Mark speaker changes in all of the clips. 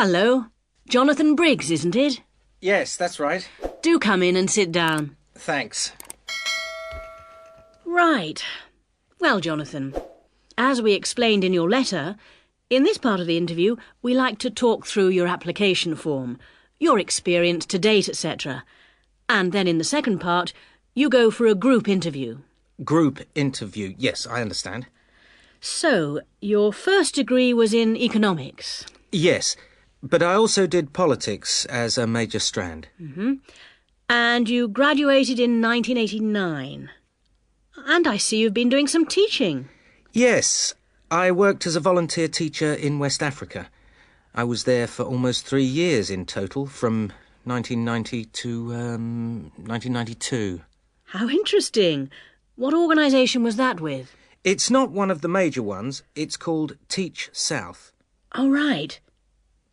Speaker 1: hello. Jonathan Briggs, isn't it?
Speaker 2: Yes, that's right.
Speaker 1: Do come in and sit down.
Speaker 2: Thanks.
Speaker 1: Right. Well, Jonathan, as we explained in your letter, in this part of the interview, we like to talk through your application form, your experience to date, etc. And then in the second part, you go for a group interview.
Speaker 2: Group interview. Yes, I understand.
Speaker 1: So, your first degree was in economics?
Speaker 2: Yes, but I also did politics as a major strand.
Speaker 1: And you graduated in 1989. And I see you've been doing some teaching.
Speaker 2: Yes, I worked as a volunteer teacher in West Africa. I was there for almost 3 years in total, from 1990 to 1992.
Speaker 1: How interesting. What organisation was that with?
Speaker 2: It's not one of the major ones. It's called Teach South.
Speaker 1: Oh, right.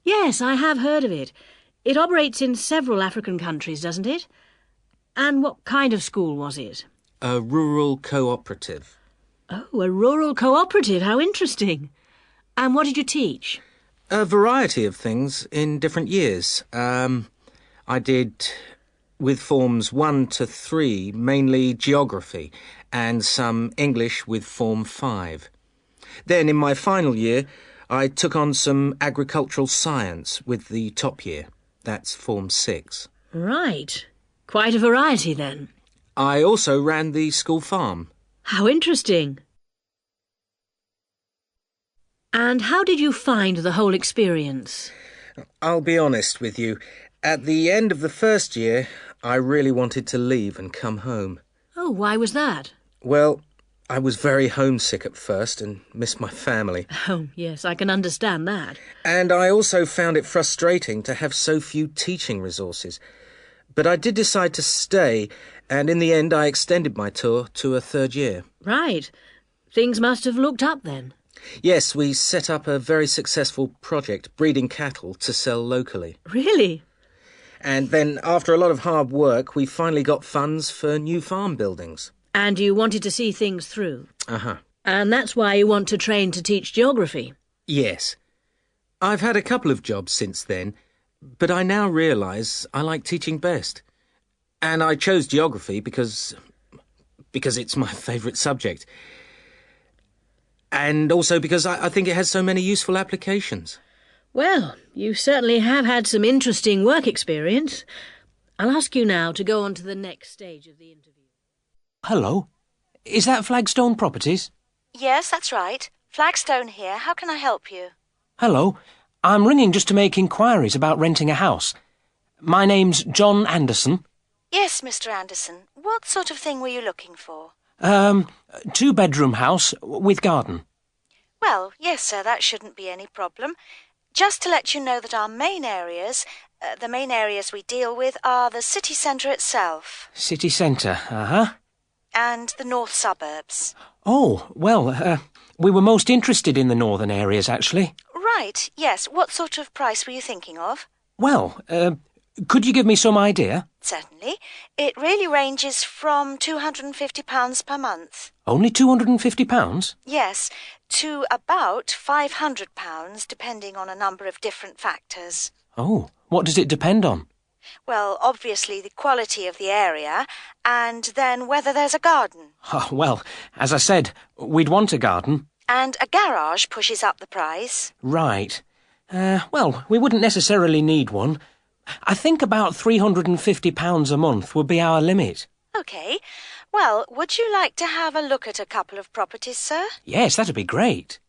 Speaker 1: Yes, I have heard of it. It operates in several African countries, doesn't it? And what kind of school was it?
Speaker 2: A rural cooperative.
Speaker 1: Oh, a rural cooperative. How interesting. And what did you teach?
Speaker 2: A variety of things in different years. I did, with forms 1 to 3, mainly geography, and some English with form 5. Then, in my final year, I took on some agricultural science with the top year. That's form 6.
Speaker 1: Right. Quite a variety, then.
Speaker 2: I also ran the school farm.
Speaker 1: How interesting. And how did you find the whole experience?
Speaker 2: I'll be honest with you. At the end of the first year, I really wanted to leave and come home.
Speaker 1: Oh, why was that?
Speaker 2: Well, I was very homesick at first and missed my family.
Speaker 1: Oh, yes, I can understand that.
Speaker 2: And I also found it frustrating to have so few teaching resources. But I did decide to stay, and in the end I extended my tour to a 3rd year.
Speaker 1: Right. Things must have looked up then.
Speaker 2: Yes, we set up a very successful project, breeding cattle to sell locally.
Speaker 1: Really?
Speaker 2: And then, after a lot of hard work, we finally got funds for new farm buildings.
Speaker 1: And you wanted to see things through?
Speaker 2: Uh-huh.
Speaker 1: And that's why you want to train to teach geography?
Speaker 2: Yes. I've had a couple of jobs since then, but I now realise I like teaching best. And I chose geography because it's my favourite subject. And also because I think it has so many useful applications.
Speaker 1: Well, you certainly have had some interesting work experience. I'll ask you now to go on to the next stage of the interview.
Speaker 3: Hello. Is that Flagstone Properties?
Speaker 4: Yes, that's right. Flagstone here. How can I help you?
Speaker 3: Hello. I'm ringing just to make inquiries about renting a house. My name's John Anderson.
Speaker 4: Yes, Mr. Anderson. What sort of thing were you looking for?
Speaker 3: 2-bedroom house with garden.
Speaker 4: Well, yes, sir, that shouldn't be any problem. Just to let you know that our main areas, the main areas we deal with are the city centre itself.
Speaker 3: City centre, uh-huh.
Speaker 4: And the north suburbs.
Speaker 3: Oh, well, we were most interested in the northern areas, actually.
Speaker 4: Right, yes. What sort of price were you thinking of?
Speaker 3: Well, could you give me some idea?
Speaker 4: Certainly. It really ranges from £250 per month.
Speaker 3: Only £250?
Speaker 4: Yes, to about £500, depending on a number of different factors.
Speaker 3: Oh, what does it depend on?
Speaker 4: Well, obviously the quality of the area, and then whether there's a garden.
Speaker 3: Oh, well, as I said, we'd want a garden.
Speaker 4: And a garage pushes up the price.
Speaker 3: Right. Well, we wouldn't necessarily need one. I think about £350 a month would be our limit.
Speaker 4: OK. Well, would you like to have a look at a couple of properties, sir?
Speaker 3: Yes, that'd be great.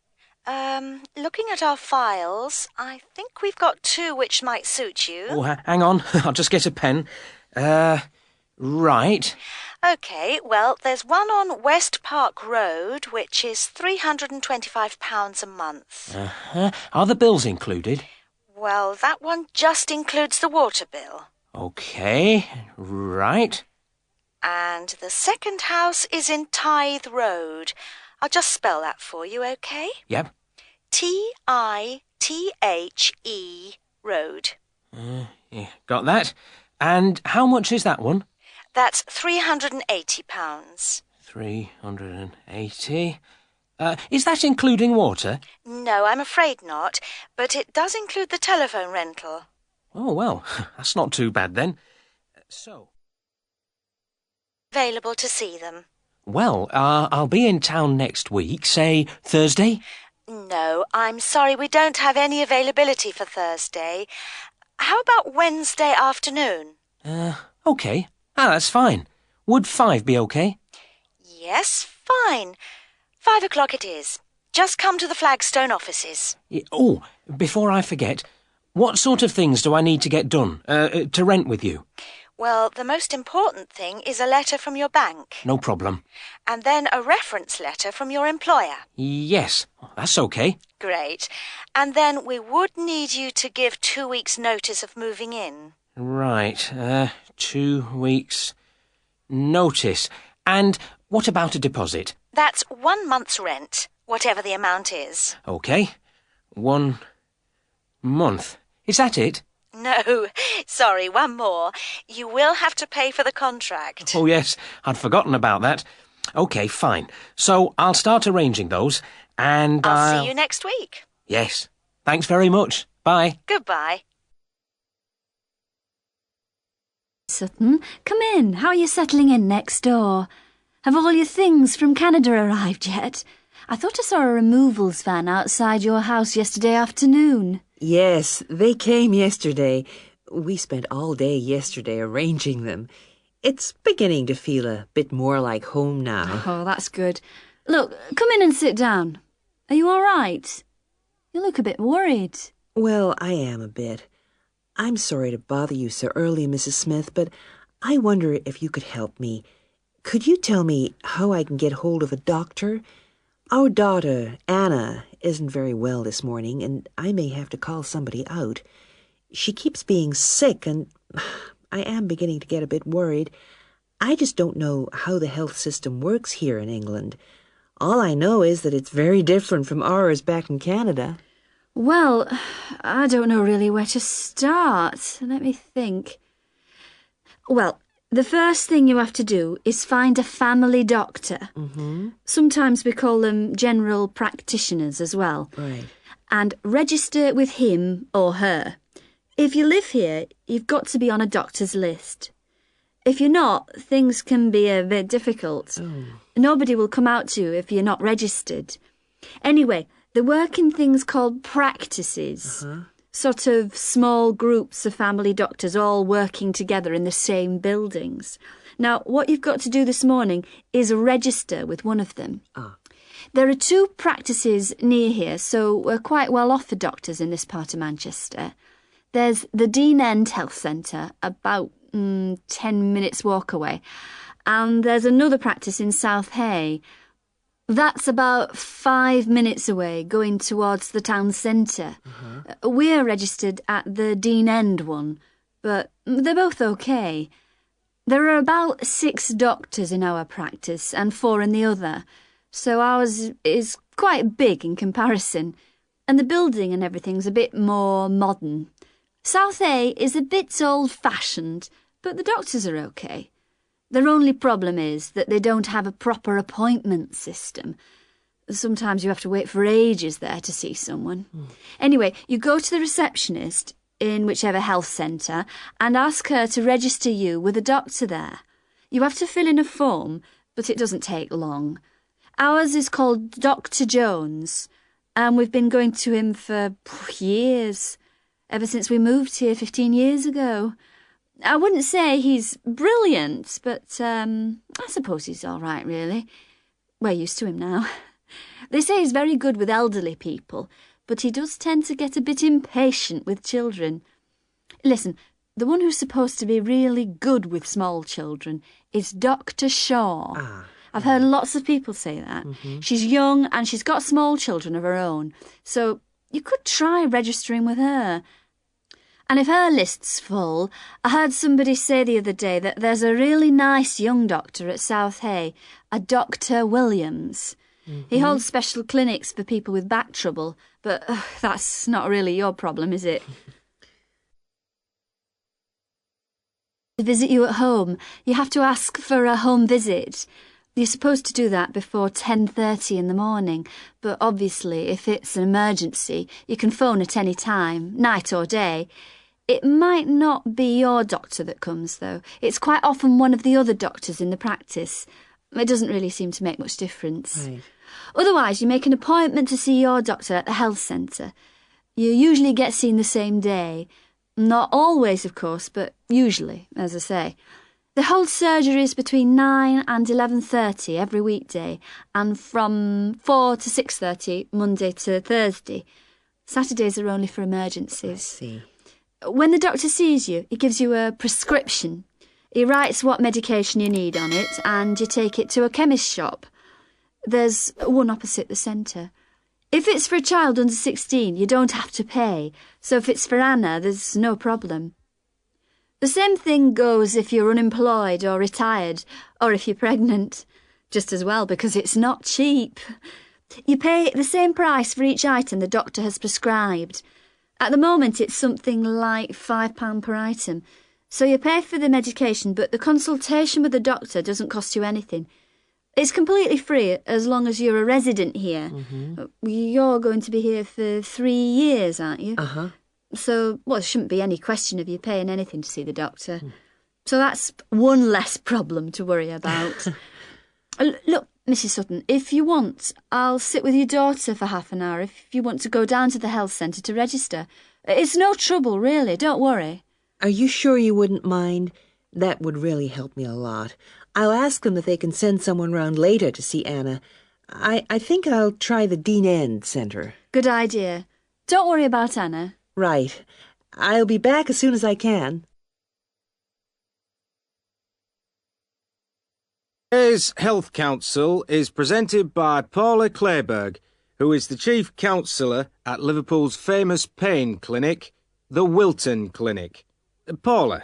Speaker 4: Looking at our files, I think we've got 2 which might suit you.
Speaker 3: Oh, hang on. I'll just get a pen. Right.
Speaker 4: OK, well, there's one on West Park Road, which is £325 a month.
Speaker 3: Uh-huh. Are the bills included?
Speaker 4: Well, that one just includes the water bill.
Speaker 3: OK, right.
Speaker 4: And the second house is in Tithe Road. I'll just spell that for you, OK?
Speaker 3: Yep.
Speaker 4: Tithe Road.
Speaker 3: Yeah, got that. And how much is that one?
Speaker 4: That's £380.
Speaker 3: 380. Is that including water?
Speaker 4: No, I'm afraid not, but it does include the telephone rental.
Speaker 3: Oh, well, that's not too bad then. So...
Speaker 4: Available to see them.
Speaker 3: Well, I'll be in town next week, say Thursday?
Speaker 4: No, I'm sorry, we don't have any availability for Thursday. How about Wednesday afternoon?
Speaker 3: OK. That's fine. Would 5 be OK?
Speaker 4: Yes, fine. 5 o'clock it is. Just come to the Flagstone offices.
Speaker 3: Oh, before I forget, what sort of things do I need to get done, to rent with you?
Speaker 4: Well, the most important thing is a letter from your bank.
Speaker 3: No problem.
Speaker 4: And then a reference letter from your employer.
Speaker 3: Yes, that's OK.
Speaker 4: Great. And then we would need you to give 2 weeks' notice of moving in.
Speaker 3: Right, 2 weeks' notice. And what about a deposit?
Speaker 4: That's 1 month's rent, whatever the amount is.
Speaker 3: OK. 1 month. Is that it?
Speaker 4: No, sorry, one more. You will have to pay for the contract.
Speaker 3: Oh, yes, I'd forgotten about that. OK, fine. So I'll start arranging those, and
Speaker 4: I'll see you next week.
Speaker 3: Yes. Thanks very much. Bye.
Speaker 4: Goodbye.
Speaker 5: Sutton, come in. How are you settling in next door? Have all your things from Canada arrived yet? I thought I saw a removals van outside your house yesterday afternoon.
Speaker 6: Yes, they came yesterday. We spent all day yesterday arranging them. It's beginning to feel a bit more like home now.
Speaker 5: Oh, that's good. Look, come in and sit down. Are you all right? You look a bit worried.
Speaker 6: Well, I am a bit. I'm sorry to bother you so early, Mrs. Smith, but I wonder if you could help me. Could you tell me how I can get hold of a doctor? Our daughter, Anna, isn't very well this morning, and I may have to call somebody out. She keeps being sick, and I am beginning to get a bit worried. I just don't know how the health system works here in England. All I know is that it's very different from ours back in Canada.
Speaker 5: Well, I don't know really where to start. Let me think. Well, the first thing you have to do is find a family doctor.
Speaker 6: Mm-hmm.
Speaker 5: Sometimes we call them general practitioners as well.
Speaker 6: Right.
Speaker 5: And register with him or her. If you live here, you've got to be on a doctor's list. If you're not, things can be a bit difficult.
Speaker 6: Oh.
Speaker 5: Nobody will come out to you if you're not registered. Anyway, they work in things called practices.
Speaker 6: Uh-huh.
Speaker 5: Sort of small groups of family doctors all working together in the same buildings. Now, what you've got to do this morning is register with one of them.
Speaker 6: Ah.
Speaker 5: There are 2 practices near here, so we're quite well off for doctors in this part of Manchester. There's the Dean End Health Centre, about 10 minutes walk away. And there's another practice in South Hay. That's about 5 minutes away, going towards the town centre.
Speaker 6: Uh-huh.
Speaker 5: We're registered at the Dean End one, but they're both OK. There are about 6 doctors in our practice and 4 in the other, so ours is quite big in comparison, and the building and everything's a bit more modern. South A is a bit old-fashioned, but the doctors are OK. Their only problem is that they don't have a proper appointment system. Sometimes you have to wait for ages there to see someone. Anyway, you go to the receptionist in whichever health centre and ask her to register you with a doctor there. You have to fill in a form, but it doesn't take long. Ours is called Dr. Jones, and we've been going to him for years, ever since we moved here 15 years ago. I wouldn't say he's brilliant, but I suppose he's all right, really. We're used to him now. They say he's very good with elderly people, but he does tend to get a bit impatient with children. Listen, the one who's supposed to be really good with small children is Dr. Shaw.
Speaker 6: Ah.
Speaker 5: I've heard lots of people say that.
Speaker 6: Mm-hmm.
Speaker 5: She's young and she's got small children of her own, so you could try registering with her. And if her list's full, I heard somebody say the other day that there's a really nice young doctor at South Hay, a Dr. Williams. Mm-hmm. He holds special clinics for people with back trouble, but that's not really your problem, is it? To visit you at home, you have to ask for a home visit. You're supposed to do that before 10:30 in the morning, but obviously if it's an emergency, you can phone at any time, night or day. It might not be your doctor that comes, though. It's quite often one of the other doctors in the practice. It doesn't really seem to make much difference.
Speaker 6: Right.
Speaker 5: Otherwise, you make an appointment to see your doctor at the health centre. You usually get seen the same day. Not always, of course, but usually, as I say. They hold surgeries between 9 and 11:30 every weekday, and from 4 to 6:30 Monday to Thursday. Saturdays are only for emergencies.
Speaker 6: I see.
Speaker 5: When the doctor sees you, he gives you a prescription. He writes what medication you need on it, and you take it to a chemist shop. There's one opposite the centre. If it's for a child under 16, you don't have to pay, so if it's for Anna, there's no problem. The same thing goes if you're unemployed or retired, or if you're pregnant. Just as well, because it's not cheap. You pay the same price for each item the doctor has prescribed. At the moment, it's something like £5 per item. So you pay for the medication, but the consultation with the doctor doesn't cost you anything. It's completely free as long as you're a resident here.
Speaker 6: Mm-hmm.
Speaker 5: You're going to be here for 3 years, aren't you?
Speaker 6: Uh-huh.
Speaker 5: So, well, there shouldn't be any question of you paying anything to see the doctor. So that's one less problem to worry about. Look, Mrs. Sutton, if you want, I'll sit with your daughter for half an hour if you want to go down to the health centre to register. It's no trouble, really, don't worry.
Speaker 6: Are you sure you wouldn't mind? That would really help me a lot. I'll ask them if they can send someone round later to see Anna. I think I'll try the Dean End Centre.
Speaker 5: Good idea. Don't worry about Anna.
Speaker 6: Right. I'll be back as soon as I can.
Speaker 7: Today's Health Council is presented by Paula Clayburgh, who is the Chief Counsellor at Liverpool's famous pain clinic, the Wilton Clinic. Paula.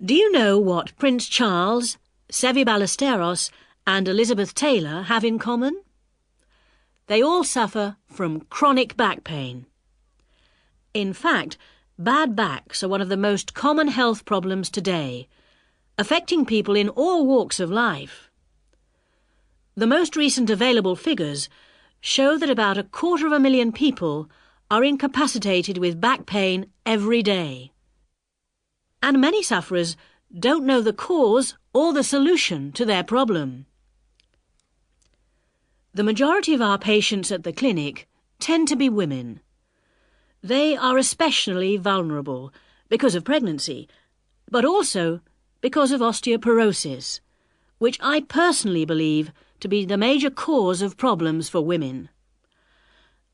Speaker 1: Do you know what Prince Charles, Sevi Ballesteros and Elizabeth Taylor have in common? They all suffer from chronic back pain. In fact, bad backs are one of the most common health problems today, affecting people in all walks of life. The most recent available figures show that about 250,000 people are incapacitated with back pain every day. And many sufferers don't know the cause or the solution to their problem. The majority of our patients at the clinic tend to be women. They are especially vulnerable because of pregnancy, but also because of osteoporosis, which I personally believe to be the major cause of problems for women.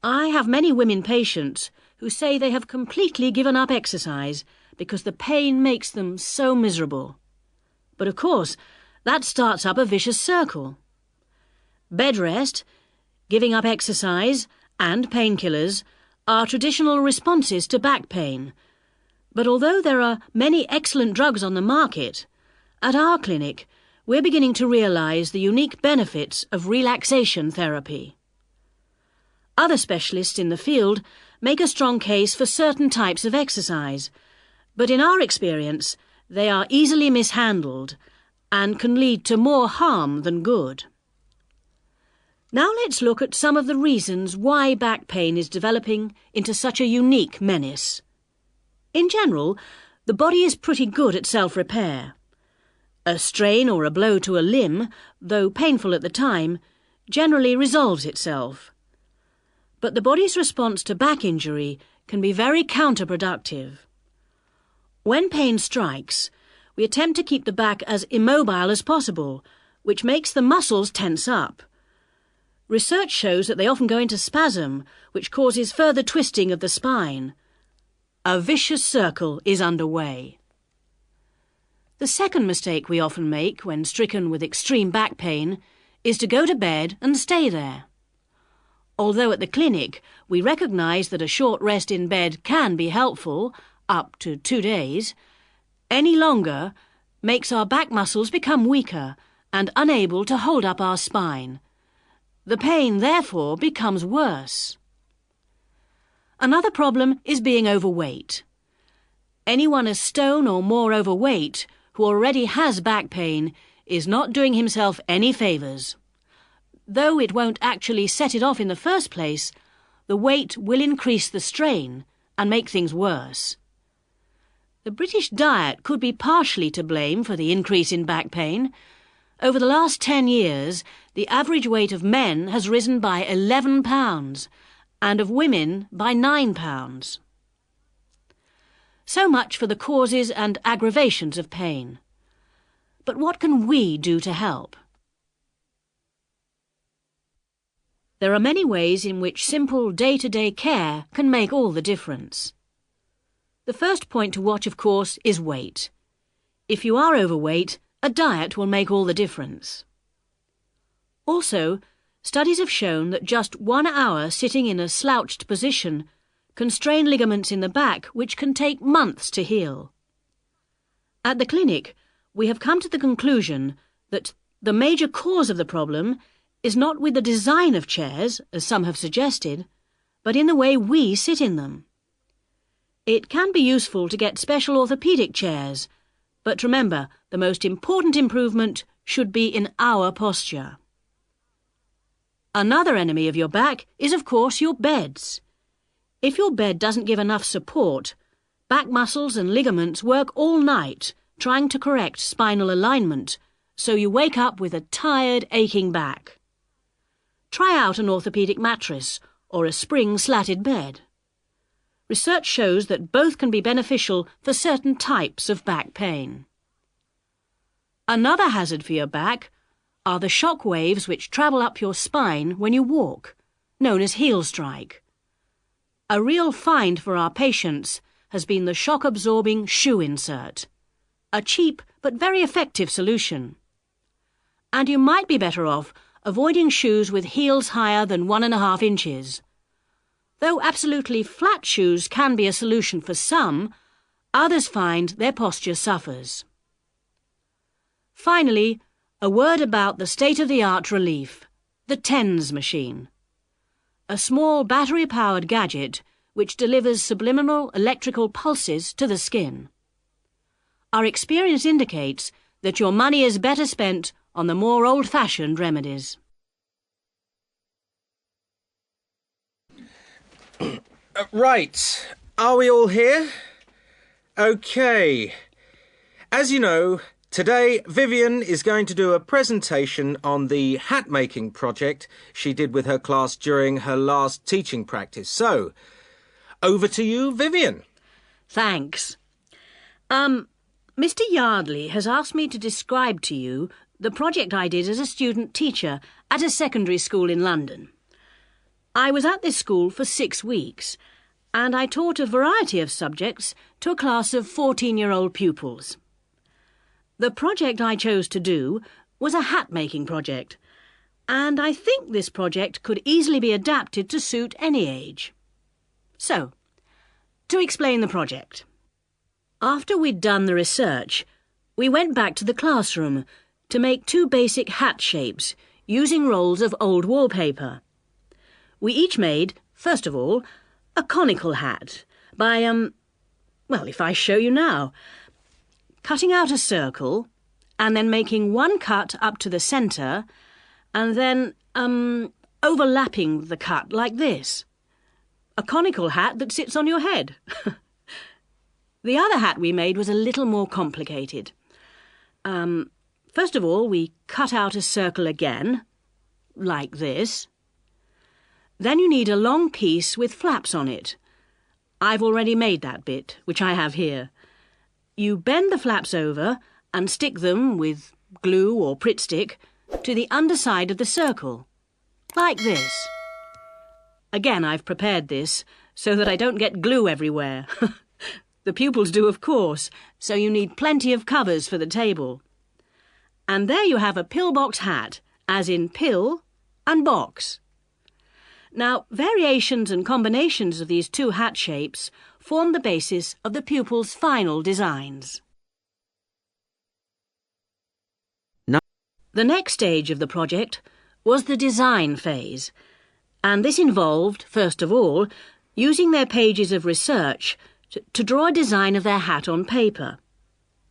Speaker 1: I have many women patients who say they have completely given up exercise because the pain makes them so miserable. But of course, that starts up a vicious circle. Bed rest, giving up exercise, and painkillers are traditional responses to back pain. But although there are many excellent drugs on the market, at our clinic we're beginning to realise the unique benefits of relaxation therapy. Other specialists in the field make a strong case for certain types of exercise, but in our experience they are easily mishandled and can lead to more harm than good. Now let's look at some of the reasons why back pain is developing into such a unique menace. In general, the body is pretty good at self-repair. A strain or a blow to a limb, though painful at the time, generally resolves itself. But the body's response to back injury can be very counterproductive. When pain strikes, we attempt to keep the back as immobile as possible, which makes the muscles tense up. Research shows that they often go into spasm, which causes further twisting of the spine. A vicious circle is underway. The second mistake we often make when stricken with extreme back pain is to go to bed and stay there. Although at the clinic we recognise that a short rest in bed can be helpful, up to 2 days, any longer makes our back muscles become weaker and unable to hold up our spine. The pain, therefore, becomes worse. Another problem is being overweight. Anyone a stone or more overweight who already has back pain is not doing himself any favours. Though it won't actually set it off in the first place, the weight will increase the strain and make things worse. The British diet could be partially to blame for the increase in back pain. Over the last 10 years, the average weight of men has risen by 11 pounds and of women by 9 pounds. So much for the causes and aggravations of pain. But what can we do to help? There are many ways in which simple day-to-day care can make all the difference. The first point to watch, of course, is weight. If you are overweight, a diet will make all the difference. Also, studies have shown that just 1 hour sitting in a slouched position can strain ligaments in the back which can take months to heal. At the clinic, we have come to the conclusion that the major cause of the problem is not with the design of chairs, as some have suggested, but in the way we sit in them. It can be useful to get special orthopaedic chairs, but remember, the most important improvement should be in our posture. Another enemy of your back is, of course, your beds. If your bed doesn't give enough support, back muscles and ligaments work all night trying to correct spinal alignment, so you wake up with a tired, aching back. Try out an orthopaedic mattress or a spring-slatted bed. Research shows that both can be beneficial for certain types of back pain. Another hazard for your back are the shock waves which travel up your spine when you walk, known as heel strike. A real find for our patients has been the shock-absorbing shoe insert, a cheap but very effective solution. And you might be better off avoiding shoes with heels higher than 1.5 inches. Though absolutely flat shoes can be a solution for some, others find their posture suffers. Finally, a word about the state-of-the-art relief, the TENS machine. A small battery-powered gadget which delivers subliminal electrical pulses to the skin. Our experience indicates that your money is better spent on the more old-fashioned remedies.
Speaker 7: Right, are we all here? OK. As you know, today Vivian is going to do a presentation on the hat-making project she did with her class during her last teaching practice. So, over to you, Vivian.
Speaker 1: Thanks. Mr. Yardley has asked me to describe to you the project I did as a student teacher at a secondary school in London. I was at this school for 6 weeks, and I taught a variety of subjects to a class of 14-year-old pupils. The project I chose to do was a hat-making project, and I think this project could easily be adapted to suit any age. So, to explain the project. After we'd done the research, we went back to the classroom to make 2 basic hat shapes using rolls of old wallpaper. We each made, first of all, a conical hat by, well, if I show you now, cutting out a circle and then making 1 cut up to the centre and then, overlapping the cut like this. A conical hat that sits on your head. The other hat we made was a little more complicated. First of all, we cut out a circle again, like this. Then you need a long piece with flaps on it. I've already made that bit, which I have here. You bend the flaps over and stick them with glue or Pritt stick to the underside of the circle, like this. Again, I've prepared this so that I don't get glue everywhere. The pupils do, of course, so you need plenty of covers for the table. And there you have a pillbox hat, as in pill and box. Now, variations and combinations of these 2 hat shapes form the basis of the pupils' final designs. The next stage of the project was the design phase, and this involved, first of all, using their pages of research to draw a design of their hat on paper.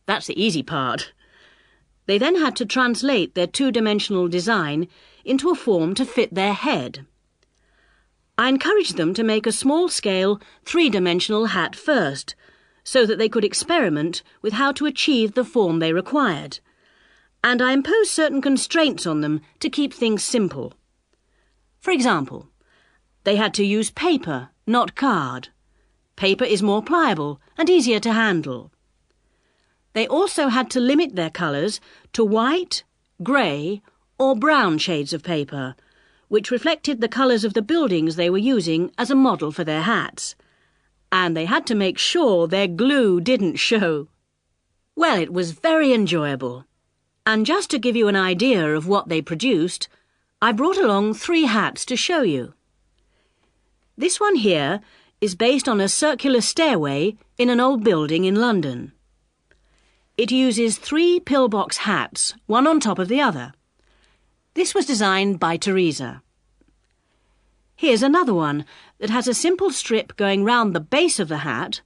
Speaker 1: That's the easy part. They then had to translate their two-dimensional design into a form to fit their head. I encouraged them to make a small-scale, three-dimensional hat first, so that they could experiment with how to achieve the form they required. And I imposed certain constraints on them to keep things simple. For example, they had to use paper, not card. Paper is more pliable and easier to handle. They also had to limit their colours to white, grey or brown shades of paper, which reflected the colours of the buildings they were using as a model for their hats. And they had to make sure their glue didn't show. Well, it was very enjoyable. And just to give you an idea of what they produced, I brought along 3 hats to show you. This one here is based on a circular stairway in an old building in London. It uses 3 pillbox hats, one on top of the other. This was designed by Teresa. Here's another one that has a simple strip going round the base of the hat,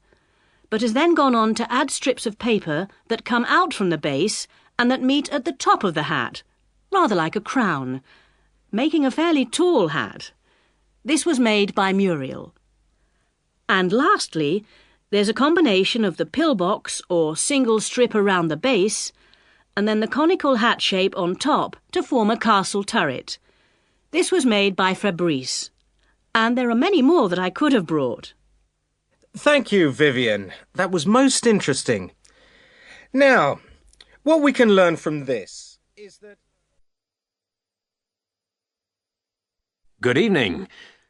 Speaker 1: but has then gone on to add strips of paper that come out from the base and that meet at the top of the hat, rather like a crown, making a fairly tall hat. This was made by Muriel. And lastly, there's a combination of the pillbox or single strip around the base and then the conical hat shape on top to form a castle turret. This was made by Fabrice. And there are many more that I could have brought.
Speaker 2: Thank you, Vivian. That was most interesting. Now, what we can learn from this is that...
Speaker 3: Good evening.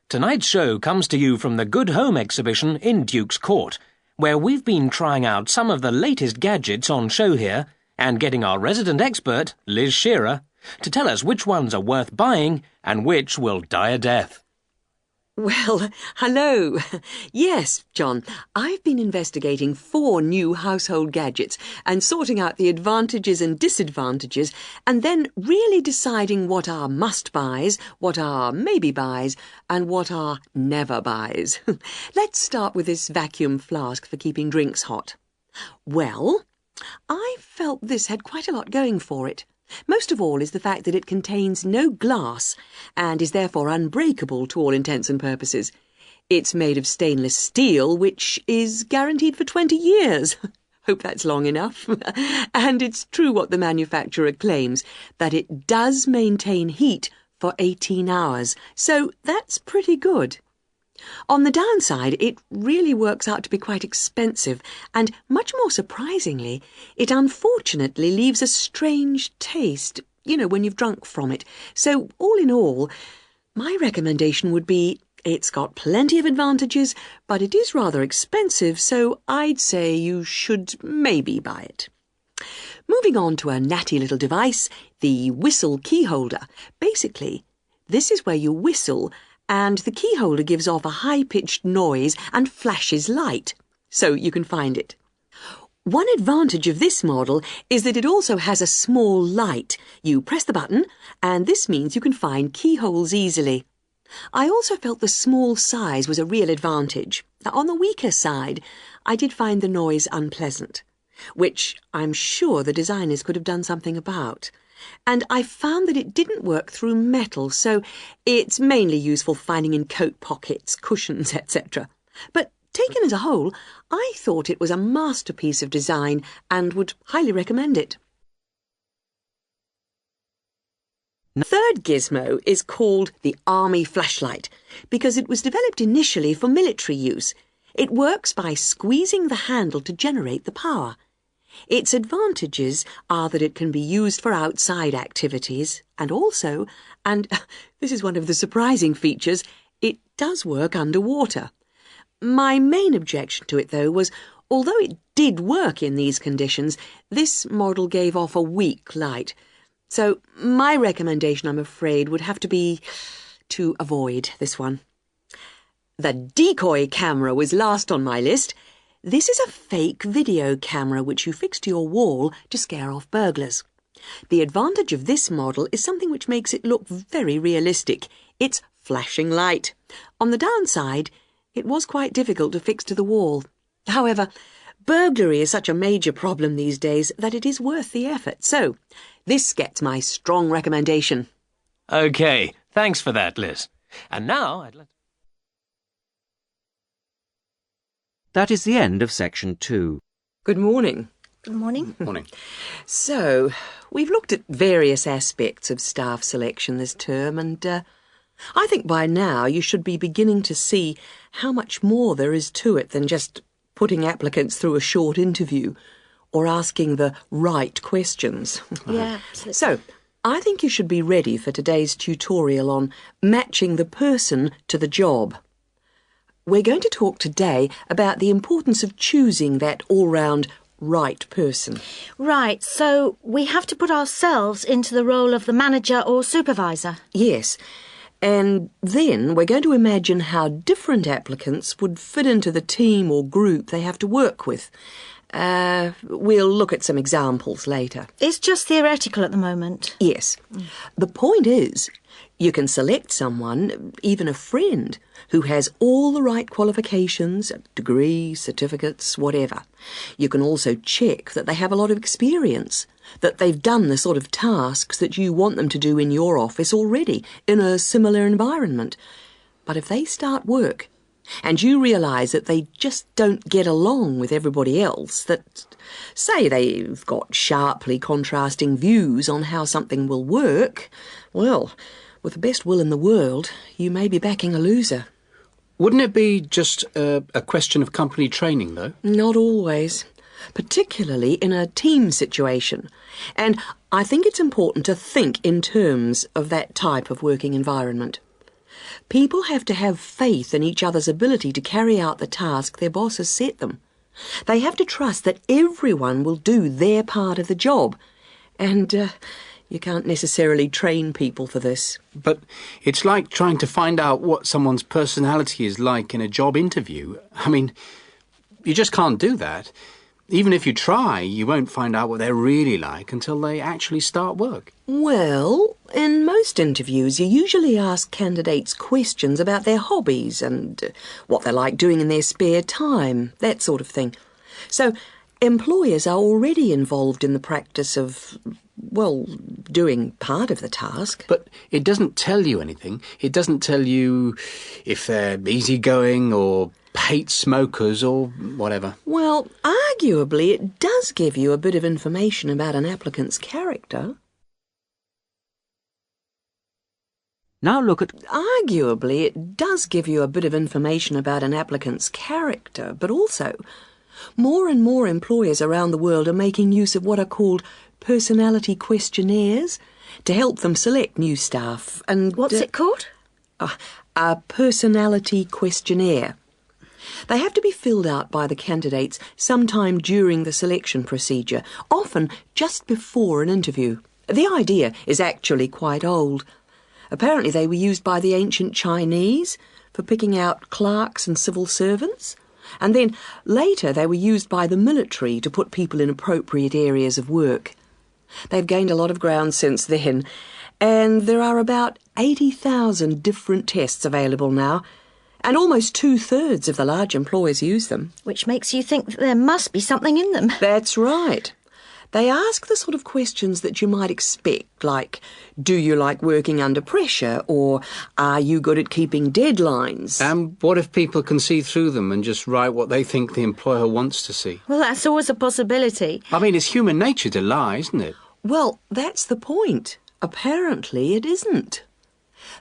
Speaker 3: Tonight's show comes to you from the Good Home exhibition in Duke's Court, where we've been trying out some of the latest gadgets on show here and getting our resident expert, Liz Shearer, to tell us which ones are worth buying and which will die a death.
Speaker 8: Well, hello. Yes, John, I've been investigating 4 new household gadgets and sorting out the advantages and disadvantages and then really deciding what are must-buys, what are maybe-buys and what are never-buys. Let's start with this vacuum flask for keeping drinks hot. Well, I felt this had quite a lot going for it. Most of all is the fact that it contains no glass and is therefore unbreakable to all intents and purposes. It's made of stainless steel, which is guaranteed for 20 years. Hope that's long enough. And it's true what the manufacturer claims, that it does maintain heat for 18 hours. So that's pretty good. On the downside, it really works out to be quite expensive, and much more surprisingly, it unfortunately leaves a strange taste, when you've drunk from it. So, all in all, my recommendation would be it's got plenty of advantages, but it is rather expensive, so I'd say you should maybe buy it. Moving on to a natty little device, the whistle key holder. Basically, this is where you whistle and the key holder gives off a high-pitched noise and flashes light, so you can find it. One advantage of this model is that it also has a small light. You press the button, and this means you can find keyholes easily. I also felt the small size was a real advantage. Now, on the weaker side, I did find the noise unpleasant, which I'm sure the designers could have done something about. And I found that it didn't work through metal, so it's mainly useful for finding in coat pockets, cushions, etc. But taken as a whole, I thought it was a masterpiece of design and would highly recommend it. The third gizmo is called the Army Flashlight because it was developed initially for military use. It works by squeezing the handle to generate the power. Its advantages are that it can be used for outside activities and also, and this is one of the surprising features, it does work underwater. My main objection to it, though, was although it did work in these conditions, this model gave off a weak light. So my recommendation, I'm afraid, would have to be to avoid this one. The decoy camera was last on my list. This is a fake video camera which you fix to your wall to scare off burglars. The advantage of this model is something which makes it look very realistic. It's flashing light. On the downside, it was quite difficult to fix to the wall. However, Burglary is such a major problem these days that it is worth the effort. So, this gets my strong recommendation.
Speaker 3: OK, thanks for that, Liz. And now I'd like to...
Speaker 9: That is the end of section 2.
Speaker 8: Good morning.
Speaker 4: Good morning.
Speaker 7: Morning.
Speaker 8: So, we've looked at various aspects of staff selection this term, and I think by now you should be beginning to see how much more there is to it than just putting applicants through a short interview or asking the right questions.
Speaker 4: Yeah, absolutely.
Speaker 8: So, I think you should be ready for today's tutorial on matching the person to the job. We're going to talk today about the importance of choosing that all-round right person.
Speaker 4: Right, so we have to put ourselves into the role of the manager or supervisor.
Speaker 8: Yes, and then we're going to imagine how different applicants would fit into the team or group they have to work with. We'll look at some examples later.
Speaker 4: It's just theoretical at the moment.
Speaker 8: Yes. The point is, you can select someone, even a friend, who has all the right qualifications, degrees, certificates, whatever. You can also check that they have a lot of experience, that they've done the sort of tasks that you want them to do in your office already, in a similar environment. But if they start work, and you realise that they just don't get along with everybody else, that, say, they've got sharply contrasting views on how something will work, well, with the best will in the world, you may be backing a loser.
Speaker 10: Wouldn't it be just a question of company training, though?
Speaker 8: Not always, particularly in a team situation. And I think it's important to think in terms of that type of working environment. People have to have faith in each other's ability to carry out the task their boss has set them. They have to trust that everyone will do their part of the job. And you can't necessarily train people for this.
Speaker 10: But it's like trying to find out what someone's personality is like in a job interview. I mean, you just can't do that. Even if you try, you won't find out what they're really like until they actually start work.
Speaker 8: Well, in most interviews, you usually ask candidates questions about their hobbies and what they like doing in their spare time, that sort of thing. So, employers are already involved in the practice of, well, doing part of the task.
Speaker 10: But it doesn't tell you anything. It doesn't tell you if they're easygoing or hate smokers or whatever.
Speaker 8: Well, arguably, it does give you a bit of information about an applicant's character.
Speaker 9: Now look at...
Speaker 8: Arguably, it does give you a bit of information about an applicant's character, but also, more and more employers around the world are making use of what are called personality questionnaires to help them select new staff. And
Speaker 4: What's it called?
Speaker 8: A personality questionnaire. They have to be filled out by the candidates sometime during the selection procedure, often just before an interview. The idea is actually quite old. Apparently they were used by the ancient Chinese for picking out clerks and civil servants, and then later they were used by the military to put people in appropriate areas of work. They've gained a lot of ground since then, and there are about 80,000 different tests available now, and almost 2/3 of the large employers use them.
Speaker 4: Which makes you think that there must be something in them.
Speaker 8: That's right. They ask the sort of questions that you might expect, like, do you like working under pressure, or are you good at keeping deadlines?
Speaker 10: And what if people can see through them and just write what they think the employer wants to see?
Speaker 4: Well, that's always a possibility.
Speaker 10: I mean, it's human nature to lie, isn't it?
Speaker 8: Well, that's the point. Apparently it isn't.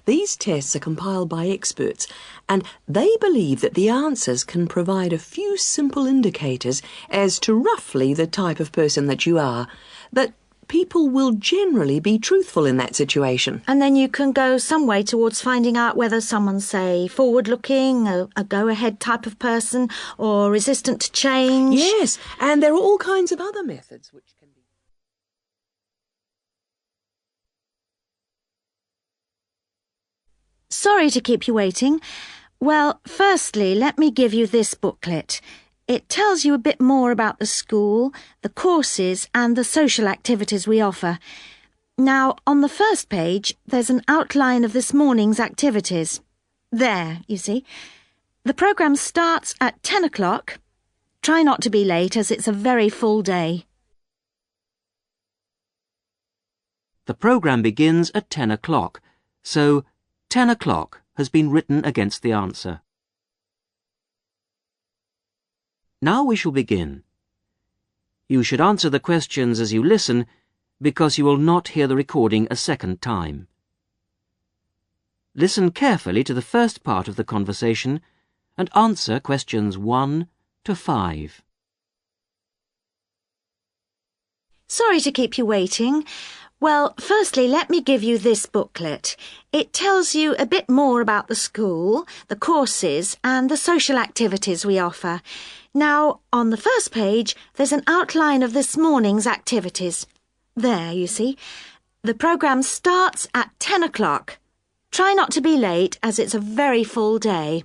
Speaker 8: These tests are compiled by experts, and they believe that the answers can provide a few simple indicators as to roughly the type of person that you are, that people will generally be truthful in that situation.
Speaker 4: And then you can go some way towards finding out whether someone's, say, forward-looking, a go-ahead type of person, or resistant to change.
Speaker 8: Yes, and there are all kinds of other methods which can be...
Speaker 4: Sorry to keep you waiting. Well, firstly, let me give you this booklet. It tells you a bit more about the school, the courses and the social activities we offer. Now, on the first page, there's an outline of this morning's activities. There, you see. The programme starts at 10 o'clock. Try not to be late as it's a very full day.
Speaker 9: The programme begins at 10 o'clock, so 10 o'clock has been written against the answer. Now we shall begin. You should answer the questions as you listen, because you will not hear the recording a second time. Listen carefully to the first part of the conversation and answer questions 1 to 5.
Speaker 4: Sorry to keep you waiting. Well, firstly, let me give you this booklet. It tells you a bit more about the school, the courses, and the social activities we offer. Now, on the first page, there's an outline of this morning's activities. There, you see. The programme starts at 10 o'clock. Try not to be late, as it's a very full day.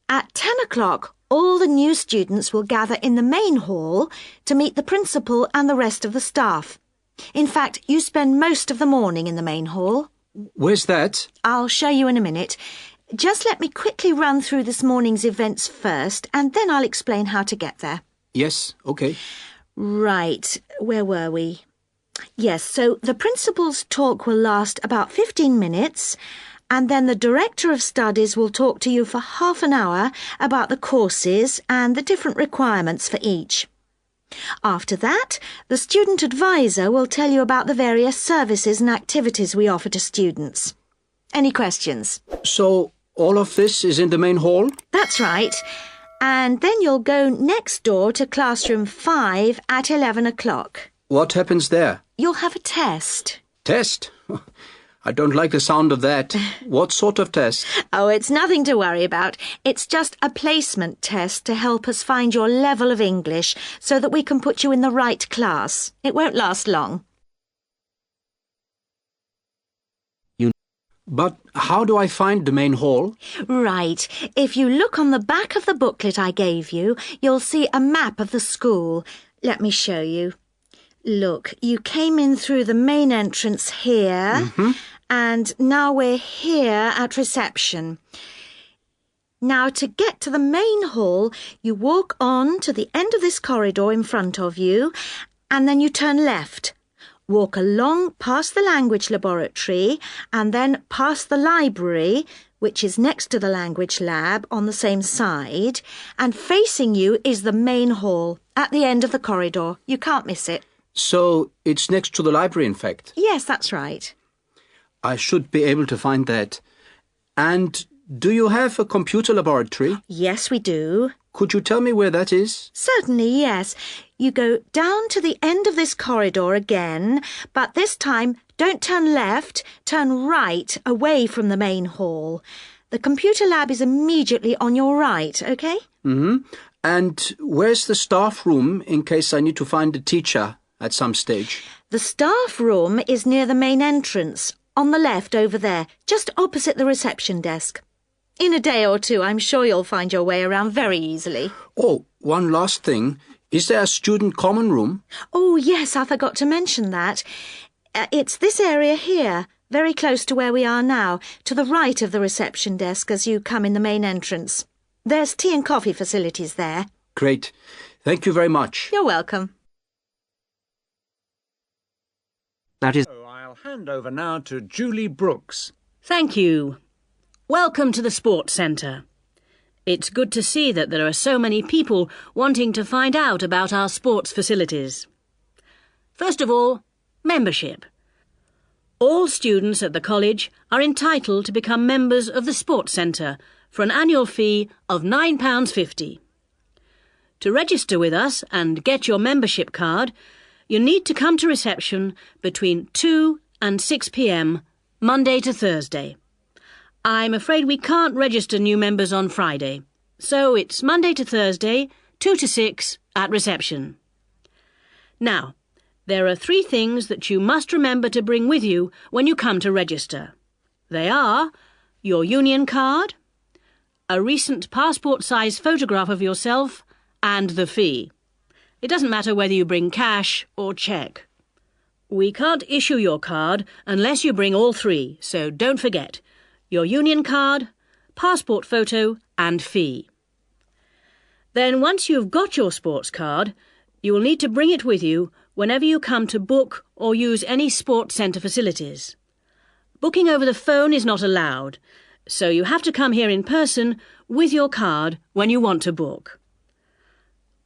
Speaker 4: At 10 o'clock, all the new students will gather in the main hall to meet the principal and the rest of the staff. In fact, you spend most of the morning in the main hall.
Speaker 10: Where's that?
Speaker 4: I'll show you in a minute. Just let me quickly run through this morning's events first, and then I'll explain how to get there.
Speaker 10: Yes, OK.
Speaker 4: Right, where were we? Yes, so the principal's talk will last about 15 minutes, and then the director of studies will talk to you for half an hour about the courses and the different requirements for each. After that, the student advisor will tell you about the various services and activities we offer to students. Any questions?
Speaker 10: So, all of this is in the main hall?
Speaker 4: That's right. And then you'll go next door to classroom 5 at 11 o'clock.
Speaker 10: What happens there?
Speaker 4: You'll have a test.
Speaker 10: Test? I don't like the sound of that. What sort of test?
Speaker 4: Oh, it's nothing to worry about. It's just a placement test to help us find your level of English so that we can put you in the right class. It won't last long.
Speaker 10: But how do I find the main hall?
Speaker 4: Right. If you look on the back of the booklet I gave you, you'll see a map of the school. Let me show you. Look, you came in through the main entrance here, and now we're here at reception. Now, to get to the main hall, you walk on to the end of this corridor in front of you, and then you turn left. Walk along past the language laboratory, and then past the library, which is next to the language lab on the same side, and facing you is the main hall at the end of the corridor. You can't miss it.
Speaker 10: So, it's next to the library, in fact?
Speaker 4: Yes, that's right.
Speaker 10: I should be able to find that. And do you have a computer laboratory?
Speaker 4: Yes, we do.
Speaker 10: Could you tell me where that is?
Speaker 4: Certainly, yes. You go down to the end of this corridor again, but this time don't turn left, turn right, away from the main hall. The computer lab is immediately on your right, OK?
Speaker 10: And where's the staff room in case I need to find a teacher at some stage?
Speaker 4: The staff room is near the main entrance, on the left over there, just opposite the reception desk. In a day or two, I'm sure you'll find your way around very easily.
Speaker 10: Oh, one last thing. Is there a student common room?
Speaker 4: Oh, yes, I forgot to mention that. It's this area here, very close to where we are now, to the right of the reception desk as you come in the main entrance. There's tea and coffee facilities there.
Speaker 10: Great. Thank you very much.
Speaker 4: You're welcome.
Speaker 9: That is...
Speaker 11: I'll hand over now to Julie Brooks.
Speaker 1: Thank you. Welcome to the Sports Centre. It's good to see that there are so many people wanting to find out about our sports facilities. First of all, membership. All students at the college are entitled to become members of the Sports Centre for an annual fee of £9.50. To register with us and get your membership card, you need to come to reception between 2 and 6 p.m, Monday to Thursday. I'm afraid we can't register new members on Friday, so it's Monday to Thursday, 2 to 6 at reception. Now, there are 3 things that you must remember to bring with you when you come to register. They are your union card, a recent passport-size photograph of yourself, and the fee. It doesn't matter whether you bring cash or cheque. We can't issue your card unless you bring all 3, so don't forget. Your union card, passport photo and fee. Then once you've got your sports card, you will need to bring it with you whenever you come to book or use any sports centre facilities. Booking over the phone is not allowed, so you have to come here in person with your card when you want to book.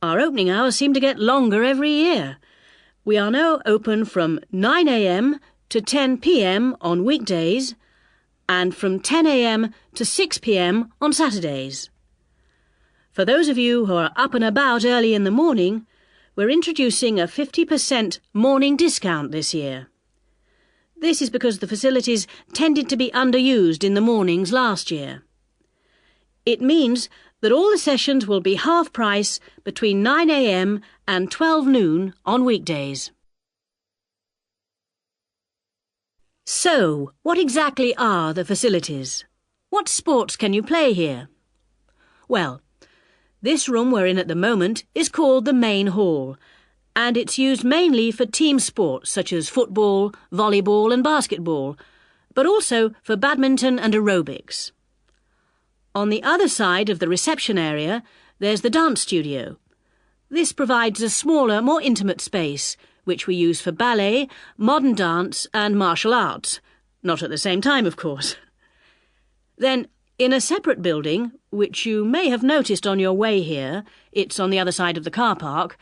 Speaker 1: Our opening hours seem to get longer every year. We are now open from 9 a.m. to 10 p.m. on weekdays and from 10 a.m. to 6 p.m. on Saturdays. For those of you who are up and about early in the morning, we're introducing a 50% morning discount this year. This is because the facilities tended to be underused in the mornings last year. It means that all the sessions will be half price between 9 a.m. and 12 noon on weekdays. So, what exactly are the facilities? What sports can you play here? Well, this room we're in at the moment is called the main hall, and it's used mainly for team sports such as football, volleyball and basketball, but also for badminton and aerobics. On the other side of the reception area, there's the dance studio. This provides a smaller, more intimate space, which we use for ballet, modern dance and martial arts. Not at the same time, of course. Then, in a separate building, which you may have noticed on your way here, it's on the other side of the car park,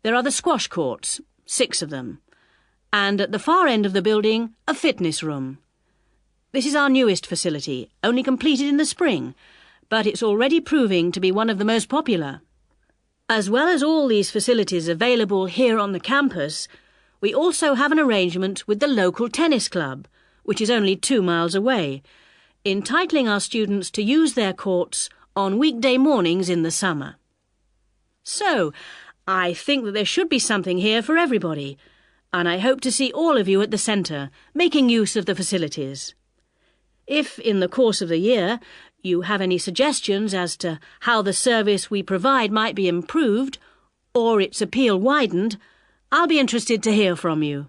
Speaker 1: there are the squash courts, 6 of them, and at the far end of the building, a fitness room. This is our newest facility, only completed in the spring, but it's already proving to be one of the most popular. As well as all these facilities available here on the campus, we also have an arrangement with the local tennis club, which is only 2 miles away, entitling our students to use their courts on weekday mornings in the summer. So, I think that there should be something here for everybody, and I hope to see all of you at the centre, making use of the facilities. If, in the course of the year, you have any suggestions as to how the service we provide might be improved, or its appeal widened, I'll be interested to hear from you.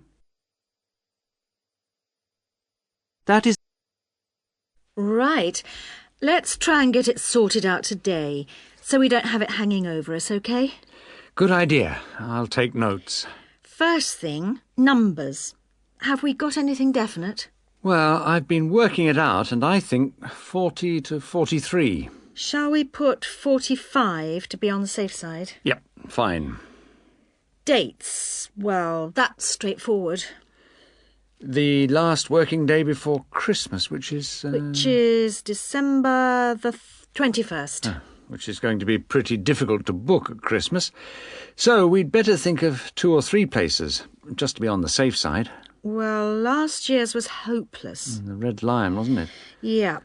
Speaker 9: That is...
Speaker 4: Right. Let's try and get it sorted out today, so we don't have it hanging over us, OK?
Speaker 11: Good idea. I'll take notes.
Speaker 4: First thing, numbers. Have we got anything definite?
Speaker 11: Well, I've been working it out, and I think 40 to 43.
Speaker 4: Shall we put 45 to be on the safe side?
Speaker 11: Yep, fine.
Speaker 4: Dates. Well, that's straightforward.
Speaker 11: The last working day before Christmas, which is...
Speaker 4: Which is December the 21st.
Speaker 11: Which is going to be pretty difficult to book at Christmas. So we'd better think of 2 or 3 places, just to be on the safe side.
Speaker 4: Well, last year's was hopeless.
Speaker 11: The Red Lion, wasn't it?
Speaker 4: Yeah.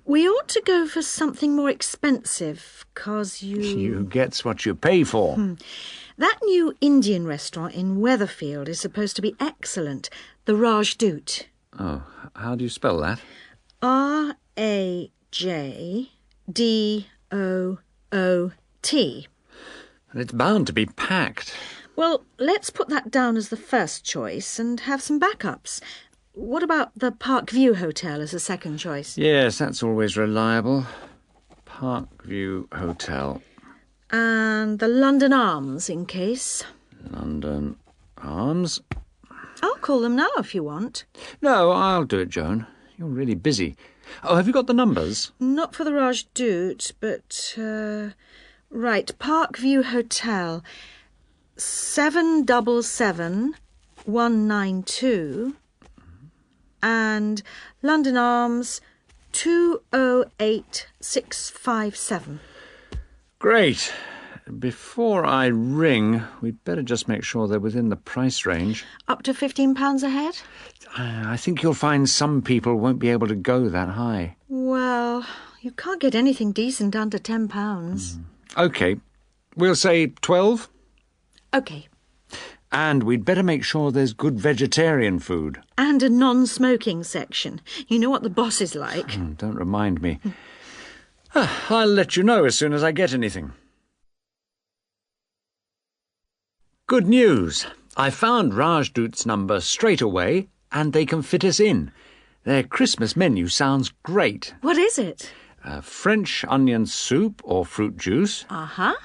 Speaker 4: We ought to go for something more expensive, 'cause
Speaker 11: You gets what you pay for.
Speaker 4: That new Indian restaurant in Weatherfield is supposed to be excellent. The Rajdoot.
Speaker 11: Oh, how do you spell that?
Speaker 4: Rajdoot.
Speaker 11: And it's bound to be packed.
Speaker 4: Well, let's put that down as the first choice and have some backups. What about the Parkview Hotel as a second choice?
Speaker 11: Yes, that's always reliable. Parkview Hotel.
Speaker 4: And the London Arms, in case.
Speaker 11: London Arms.
Speaker 4: I'll call them now if you want.
Speaker 11: No, I'll do it, Joan. You're really busy. Oh, have you got the numbers?
Speaker 4: Not for the Rajdoot, but... right, Parkview Hotel. 777192 and London Arms 208657.
Speaker 11: Great. Before I ring, we'd better just make sure they're within the price range.
Speaker 4: Up to £15 a head?
Speaker 11: I think you'll find some people won't be able to go that high.
Speaker 4: Well, you can't get anything decent under £10.
Speaker 11: OK. We'll say 12?
Speaker 4: OK.
Speaker 11: And we'd better make sure there's good vegetarian food.
Speaker 4: And a non-smoking section. You know what the boss is like.
Speaker 11: Don't remind me. I'll let you know as soon as I get anything. Good news. I found Rajdoot's number straight away, and they can fit us in. Their Christmas menu sounds great.
Speaker 4: What is it?
Speaker 11: French onion soup or fruit juice.
Speaker 4: Uh-huh.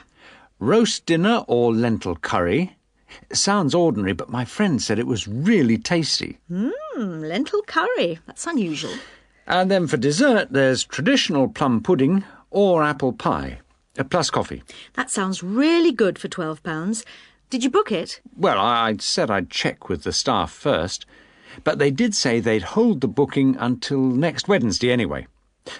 Speaker 11: roast dinner or lentil curry. Sounds ordinary, but my friend said it was really tasty.
Speaker 4: Lentil curry. That's unusual.
Speaker 11: And then for dessert, there's traditional plum pudding or apple pie, plus coffee.
Speaker 4: That sounds really good for £12. Did you book it?
Speaker 11: Well, I said I'd check with the staff first, but they did say they'd hold the booking until next Wednesday anyway.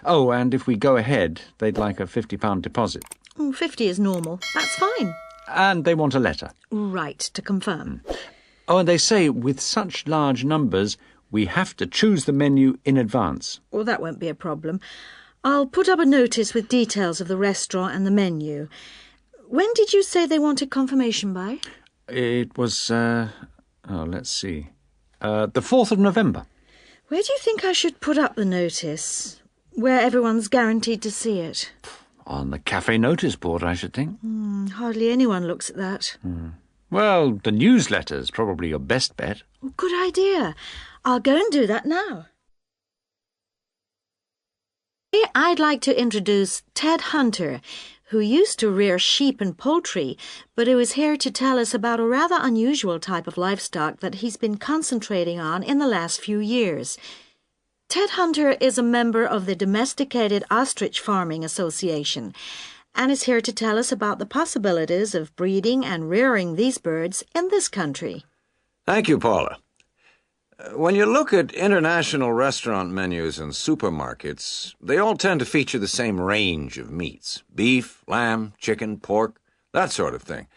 Speaker 11: Oh, and if we go ahead, they'd like a £50 deposit.
Speaker 4: 50 is normal. That's fine.
Speaker 11: And they want a letter.
Speaker 4: Right, to confirm.
Speaker 11: Oh, and they say with such large numbers, we have to choose the menu in advance.
Speaker 4: Well, that won't be a problem. I'll put up a notice with details of the restaurant and the menu. When did you say they wanted confirmation by?
Speaker 11: It was, let's see. The 4th of November.
Speaker 4: Where do you think I should put up the notice? Where everyone's guaranteed to see it?
Speaker 11: On the cafe notice board, I should think.
Speaker 4: Hardly anyone looks at that.
Speaker 11: Well, the newsletter's probably your best bet.
Speaker 4: Good idea. I'll go and do that now. I'd like to introduce Ted Hunter, who used to rear sheep and poultry, but who is here to tell us about a rather unusual type of livestock that he's been concentrating on in the last few years. Ted Hunter is a member of the Domesticated Ostrich Farming Association and is here to tell us about the possibilities of breeding and rearing these birds in this country.
Speaker 12: Thank you, Paula. When you look at international restaurant menus and supermarkets, they all tend to feature the same range of meats: beef, lamb, chicken, pork, that sort of thing.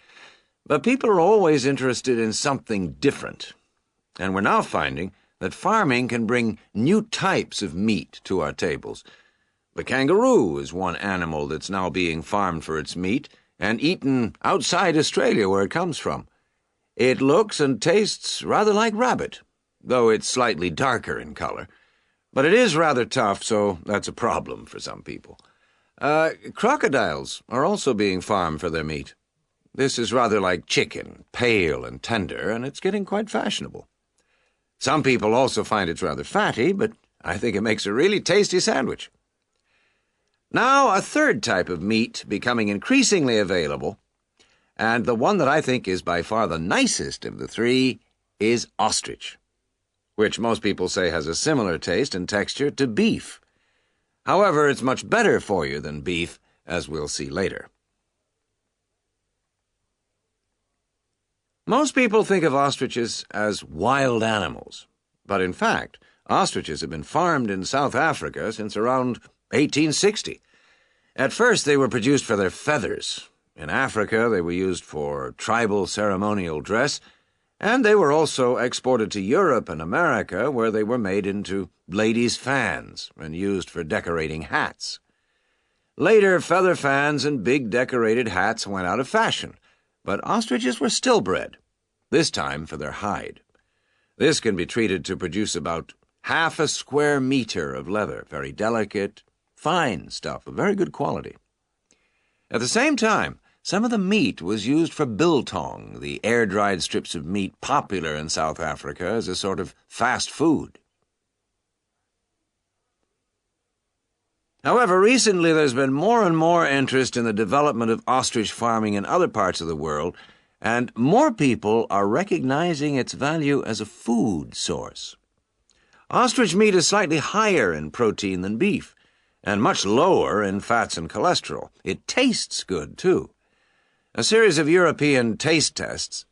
Speaker 12: But people are always interested in something different. And we're now finding that farming can bring new types of meat to our tables. The kangaroo is one animal that's now being farmed for its meat and eaten outside Australia where it comes from. It looks and tastes rather like rabbit, though it's slightly darker in color. But it is rather tough, so that's a problem for some people. Crocodiles are also being farmed for their meat. This is rather like chicken, pale and tender, and it's getting quite fashionable. Some people also find it's rather fatty, but I think it makes a really tasty sandwich. Now, a third type of meat becoming increasingly available, and the one that I think is by far the nicest of the three, is ostrich, which most people say has a similar taste and texture to beef. However, it's much better for you than beef, as we'll see later. Most people think of ostriches as wild animals, but in fact, ostriches have been farmed in South Africa since around 1860. At first, they were produced for their feathers. In Africa, they were used for tribal ceremonial dress, and they were also exported to Europe and America, where they were made into ladies' fans and used for decorating hats. Later, feather fans and big decorated hats went out of fashion, but ostriches were still bred, this time for their hide. This can be treated to produce about half a square meter of leather, very delicate, fine stuff of very good quality. At the same time, some of the meat was used for biltong, the air-dried strips of meat popular in South Africa as a sort of fast food. However, recently there's been more and more interest in the development of ostrich farming in other parts of the world, and more people are recognizing its value as a food source. Ostrich meat is slightly higher in protein than beef, and much lower in fats and cholesterol. It tastes good, too. A series of European taste tests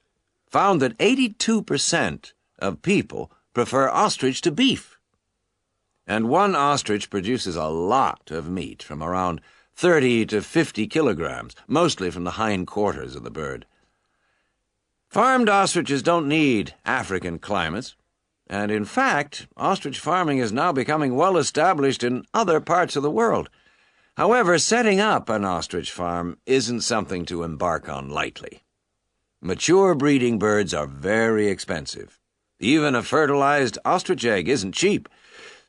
Speaker 12: found that 82% of people prefer ostrich to beef. And one ostrich produces a lot of meat, from around 30 to 50 kilograms, mostly from the hindquarters of the bird. Farmed ostriches don't need African climates, and in fact, ostrich farming is now becoming well established in other parts of the world. However, setting up an ostrich farm isn't something to embark on lightly. Mature breeding birds are very expensive. Even a fertilized ostrich egg isn't cheap,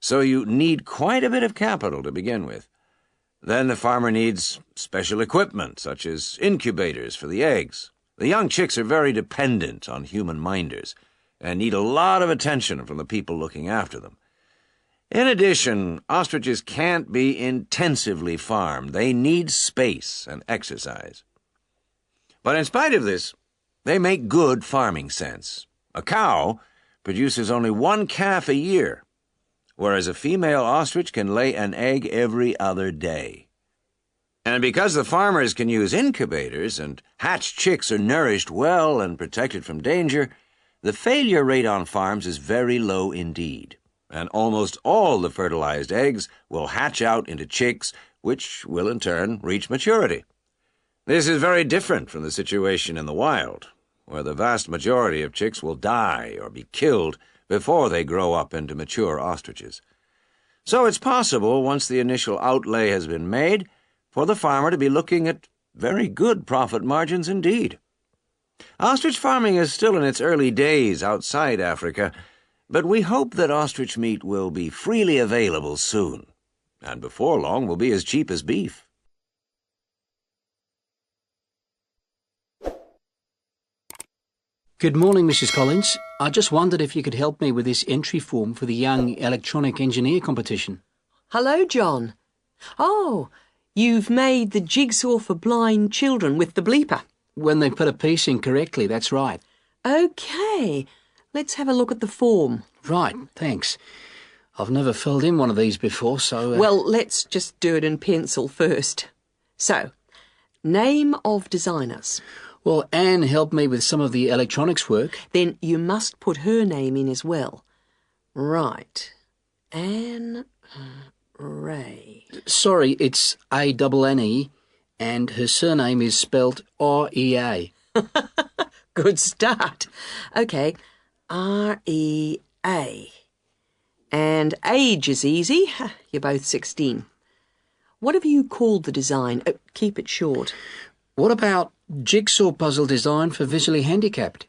Speaker 12: so you need quite a bit of capital to begin with. Then the farmer needs special equipment, such as incubators for the eggs. The young chicks are very dependent on human minders and need a lot of attention from the people looking after them. In addition, ostriches can't be intensively farmed. They need space and exercise. But in spite of this, they make good farming sense. A cow produces only 1 calf a year, whereas a female ostrich can lay an egg every other day. And because the farmers can use incubators and hatched chicks are nourished well and protected from danger, the failure rate on farms is very low indeed, and almost all the fertilized eggs will hatch out into chicks, which will in turn reach maturity. This is very different from the situation in the wild, where the vast majority of chicks will die or be killed before they grow up into mature ostriches. So it's possible, once the initial outlay has been made, for the farmer to be looking at very good profit margins indeed. Ostrich farming is still in its early days outside Africa, but we hope that ostrich meat will be freely available soon, and before long will be as cheap as beef.
Speaker 10: Good morning, Mrs. Collins. I just wondered if you could help me with this entry form for the Young Electronic Engineer competition.
Speaker 8: Hello, John. Oh, you've made the jigsaw for blind children with the bleeper.
Speaker 10: When they put a piece in correctly, that's right.
Speaker 8: OK, let's have a look at the form.
Speaker 10: Right, thanks. I've never filled in one of these before, so...
Speaker 8: Well, let's just do it in pencil first. So, name of designers.
Speaker 10: Well, Anne helped me with some of the electronics work.
Speaker 8: Then you must put her name in as well. Right. Anne Ray.
Speaker 10: Sorry, it's A-N-N-E, and her surname is spelt R-E-A.
Speaker 8: Good start. OK, R-E-A. And age is easy. You're both 16. What have you called the design? Keep it short.
Speaker 10: What about jigsaw puzzle design for visually handicapped?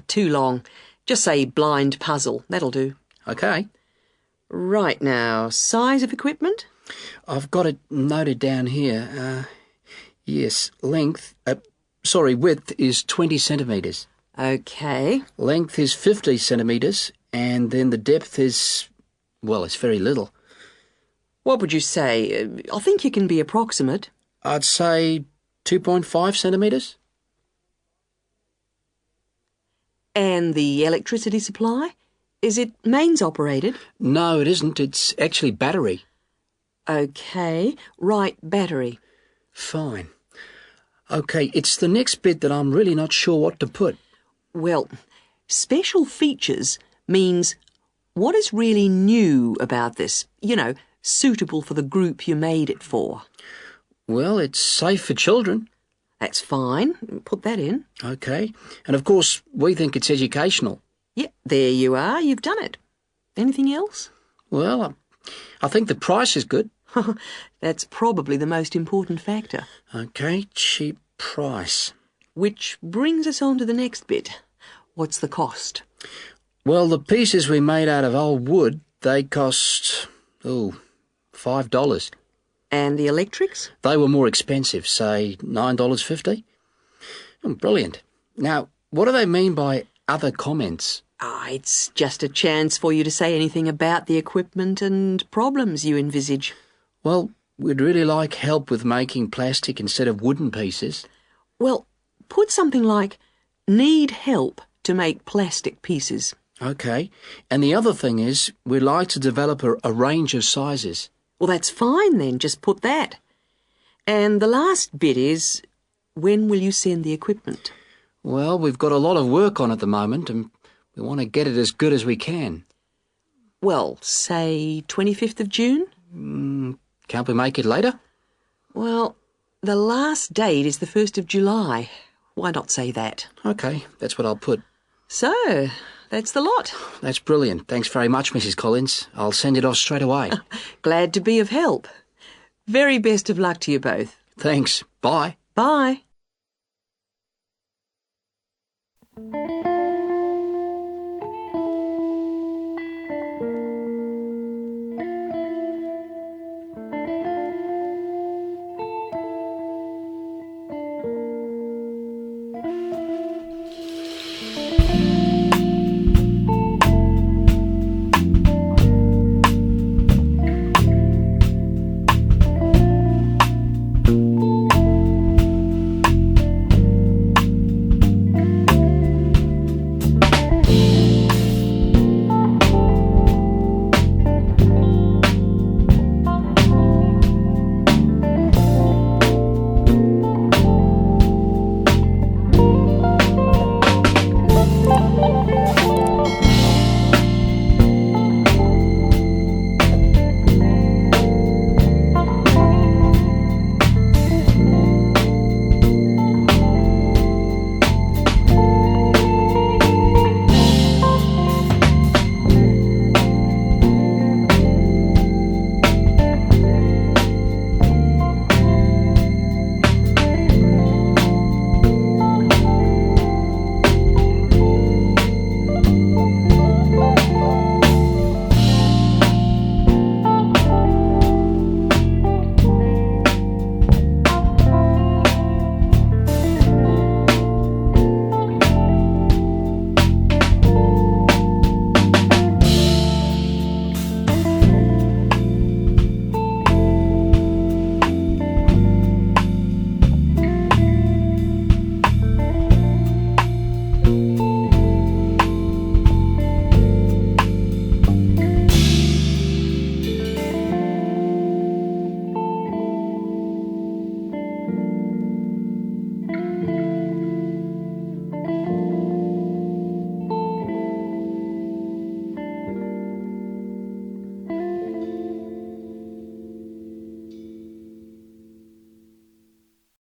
Speaker 8: Too long. Just say blind puzzle. That'll do.
Speaker 10: OK.
Speaker 8: Right now, size of equipment?
Speaker 10: I've got it noted down here. Yes, width is 20 centimetres.
Speaker 8: OK.
Speaker 10: Length is 50 centimetres, and then the depth is, well, it's very little.
Speaker 8: What would you say? I think you can be approximate.
Speaker 10: I'd say 2.5 centimetres.
Speaker 8: And the electricity supply? Is it mains operated?
Speaker 10: No, it isn't. It's actually battery.
Speaker 8: OK. Right, battery.
Speaker 10: Fine. OK, it's the next bit that I'm really not sure what to put.
Speaker 8: Well, special features means what is really new about this? You know, suitable for the group you made it for.
Speaker 10: Well, it's safe for children.
Speaker 8: That's fine. Put that in.
Speaker 10: OK. And of course, we think it's educational.
Speaker 8: Yeah, there you are. You've done it. Anything else?
Speaker 10: Well, I think the price is good.
Speaker 8: That's probably the most important factor.
Speaker 10: OK, cheap price.
Speaker 8: Which brings us on to the next bit. What's the cost?
Speaker 10: Well, the pieces we made out of old wood, they cost, $5.
Speaker 8: And the electrics?
Speaker 10: They were more expensive, say $9.50. Brilliant. Now, what do they mean by other comments?
Speaker 8: It's just a chance for you to say anything about the equipment and problems you envisage.
Speaker 10: Well, we'd really like help with making plastic instead of wooden pieces.
Speaker 8: Well, put something like, need help to make plastic pieces.
Speaker 10: OK. And the other thing is, we'd like to develop a range of sizes.
Speaker 8: Well, that's fine then, just put that. And the last bit is, when will you send the equipment?
Speaker 10: Well, we've got a lot of work on at the moment, and we want to get it as good as we can.
Speaker 8: Well, say 25th of June?
Speaker 10: Can't we make it later?
Speaker 8: Well, the last date is the 1st of July. Why not say that?
Speaker 10: OK, that's what I'll put.
Speaker 8: So, that's the lot.
Speaker 10: That's brilliant. Thanks very much, Mrs. Collins. I'll send it off straight away.
Speaker 8: Glad to be of help. Very best of luck to you both.
Speaker 10: Thanks. Bye.
Speaker 8: Bye.